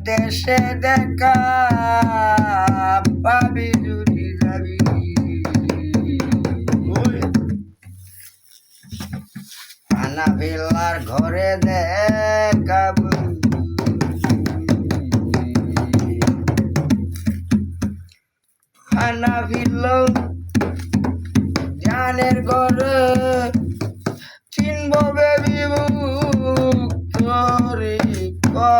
দেশে দেখা পাবি যদি যাবি হানাফিল্লার ঘরে দেখাবো হানাফিল্লা জানের ঘরে চিনব বেবি করে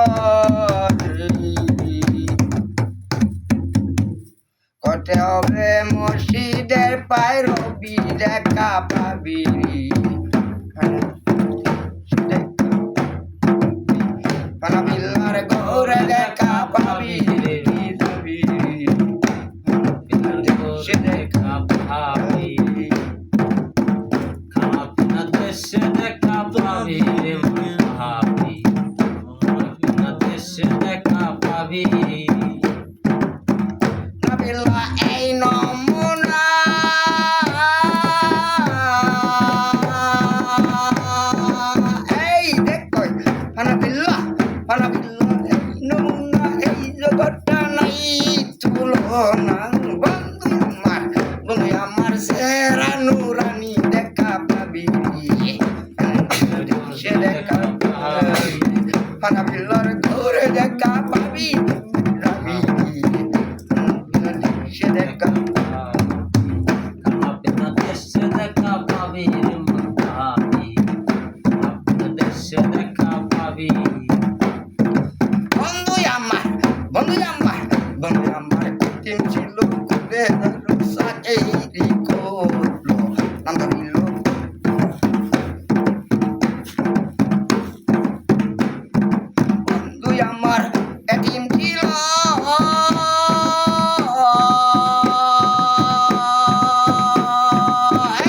কতে হবে মসজিদের পায় রবি দেখা পাবি হানাফিল্লার ঘরে দেখা পাবি সে দেখা পাবি খানা পিনা দেশে দেখা পাবি রে মহাবি খানা পিনা দেশে দেখা পাবি হানাফিল্লা এই নমুনা এই দেখো হানাফিল্লা এই নমুনা এই জগৎটা নাই তুলনা বন্ধু আমার সেরা নুরানি দেখা পাবি সে দেখা পাবি হানাফিল্লার ঘরে দেখা পাবি সে দেখা খানা পিনা দেশে দেখা পাবি রে মহাবি খানা পিনা দেশে দেখা পাবি বন্ধু আমার টিম ছিল করে সাকেই করলো নান্দরিল বন্ধু আমার টিম ছিল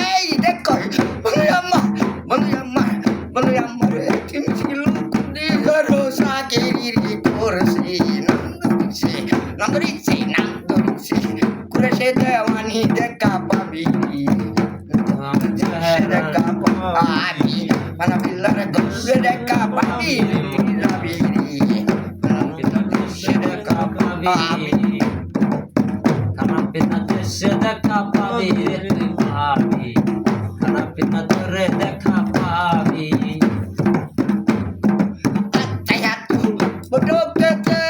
এই দেখো বন্ধু আমার টিম ছিল করে সাকেই করছে নান্দরিছে করে সে দেওয়ানি দেখা পাবি দেখা পাবি হানাফিল্লার ঘরে দেখা পাবি যাবি সে দেখা পাবি খানা পিনা দেশে দেখা পাবি রে তুই পাবি খানা পিনা তোরে দেখা পাবি Atayatu bodokete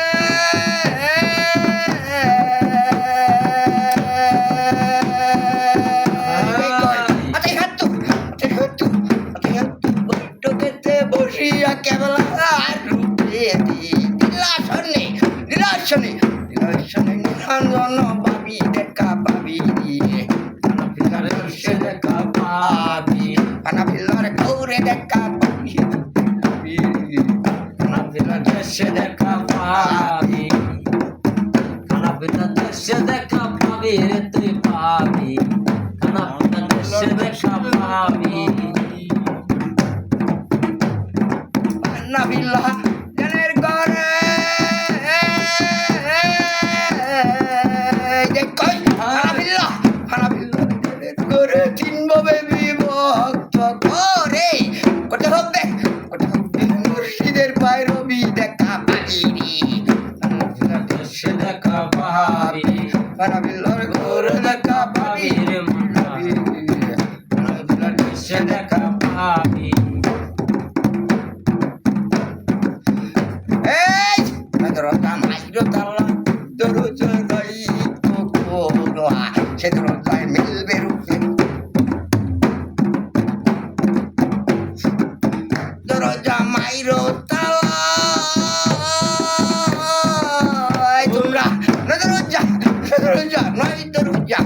bodokete bosiya kebala ruphe dilashone niranjon babi dekha pabi হানাফিল্লার দেশে দেখা পাবি হানাফিল্লার ঘরে দেখা পাবি হানাফিল্লার দেশে দেখা পাবি খানা পিনা দেশে দেখা পাবি রে তুই পাবি খানা পিনা দেশে দেখা পাবি হানাফিল্লা জানের ঘরে দেখো হানাফিল্লা জানের ঘরে চিনব বেবি ভক্ত করে কোটে হবে মুর্শিদের পায় রবি দেখা পাবি হানাফিল্লার দেশে দেখা পাবি হানাফিল্লার ঘরে দেখা পাবি রে মহাবি হানাফিল্লার দেশে দেখা পাবি এই নদরতা মাইরো তালা দরুজরাই তো কোলা সে দরজায় মিলবে রূপে দরজা মাইরো তালা তোমরা দরজা নয় দরজা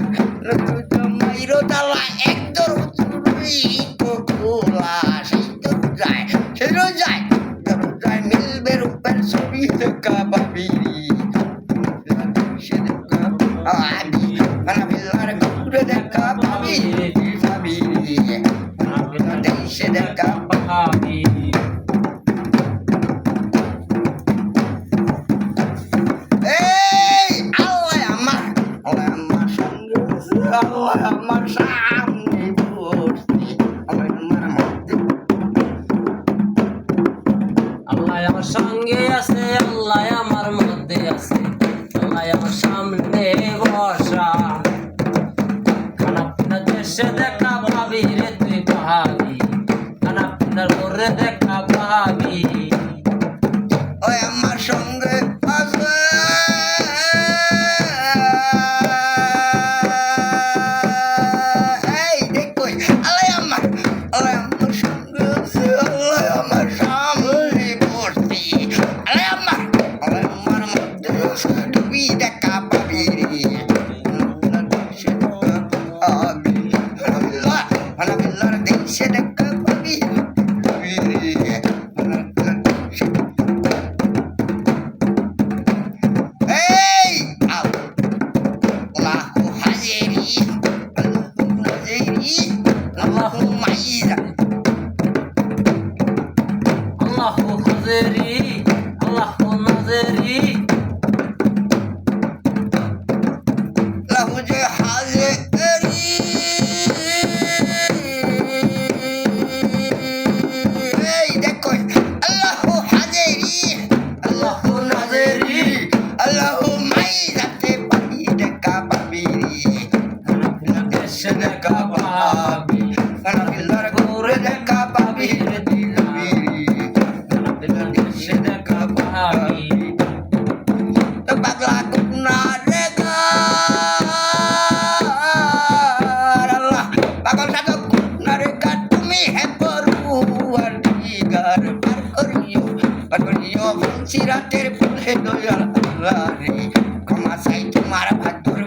মাইরো তালা এক দরজাই তো কোলা সেই দরজায় মিলবে রূপের ছবি দেখা পাবি সে দেখা পাবি হানাফিল্লার ঘরে দেখা পাবি সে দেখা পাবি এই আল্লাহ আমার সঙ্গে আল্লাহ আমার সামনে বসে আমার মধ্যে আল্লাহ আমার সঙ্গে আছে আল্লাহ আমার আরে ক্ষমা চাই তোমার ভাগ্যর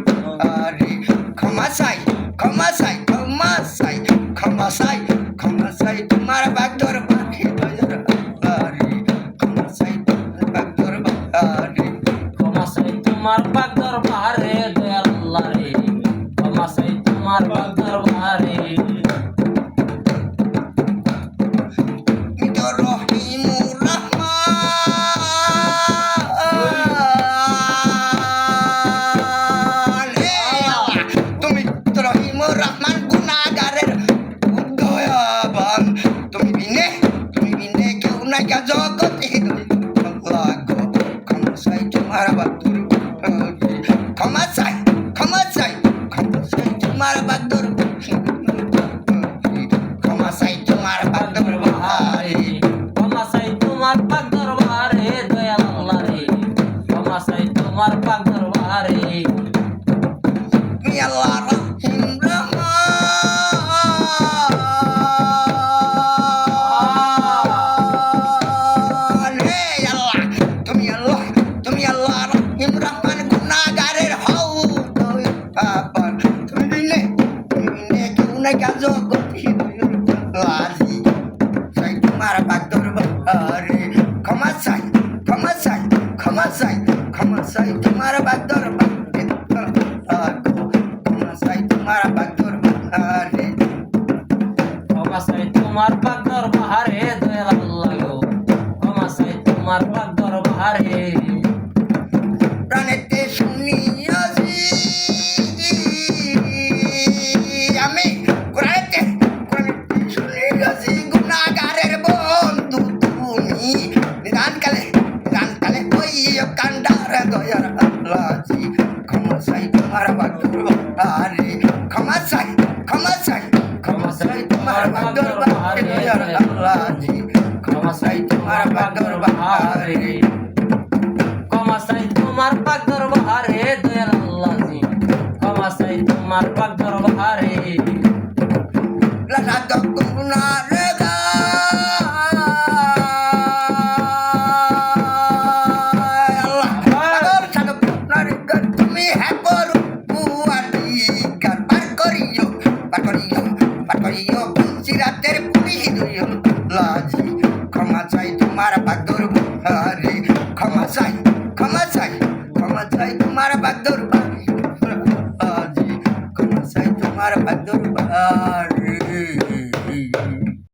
আরে ক্ষমা চাই ক্ষমা চাই ক্ষমা চাই ক্ষমা চাই ক্ষমা চাই তোমার ভাগ্যর আরে ক্ষমা চাই তোমার ভাগ্যর আরে ক্ষমা চাই তোমার পাক দরবারে দয়াল আল্লাহ রে ক্ষমা চাই তোমার পাক দরবারে মিত রহিমুর রহমান হে আল্লাহ, তুমি তো রহিমুর রহমান গুনাহগারের দয়াবান তুমি বিনে কেউ নাই কা জগতে আল্লাহ গো ক্ষমা চাই তোমার বাদুর ক্ষমা চাই ক্ষমা চাই ক্ষমা চাই তোমার বাদুর ক্ষমা চাই তোমার বাদুর ভাই ক্ষমা চাই তোমার পাক দরবারে দয়াল আল্লাহ রে ক্ষমা চাই তোমার পাক দরবারে তুমি আল্লাহ রহিম রহমান হে আল্লাহ তুমি আল্লাহ রহিম রহমান গুনাহগারের হও দয়াবান তুমি বিনে কেউ নাই কা জগতে আজি চাই তোমার বাদর আরে ক্ষমা চাই ক্ষমা চাই ক্ষমা চাই ক্ষমা চাই তোমার বাদর ক্ষমা চাই তোমার বাদর আরে ক্ষমা চাই তোমার পাক দরবারে দয়াল আল্লাহ গো ক্ষমা চাই তোমার পাক দরবারে প্রাণেতে শুনিয়াছি আমি কোরআনেতে শুনিয়াছি গুনাহগারের বন্ধু তুমি নিদানকালে ওই কান্ডার দয়ার আল্লাহজি ক্ষমা চাই তোমার বাদর আরে ক্ষমা চাই ক্ষমা চাই ক্ষমা চাই তোমার বাদর দয়ার আল্লাহজি ক্ষমা চাই তোমার বাদর আরে ক্ষমা চাই তোমার পাক দরবারে দয়াল আল্লাহ জি ক্ষমা চাই তোমার পাক দরবারে লাগাত গুনার আল্লাহ পাগল সাধক গুনার তুমি হ্যাঁ করু পুয়াধিকার পার করিও সিরাতের পুরি হৃদয় লাজি ক্ষমা চাই তোমার বাদর আরে ক্ষমা চাই ক্ষমা চাই ক্ষমা চাই তোমার বাদর আজি ক্ষমা চাই তোমার বাদর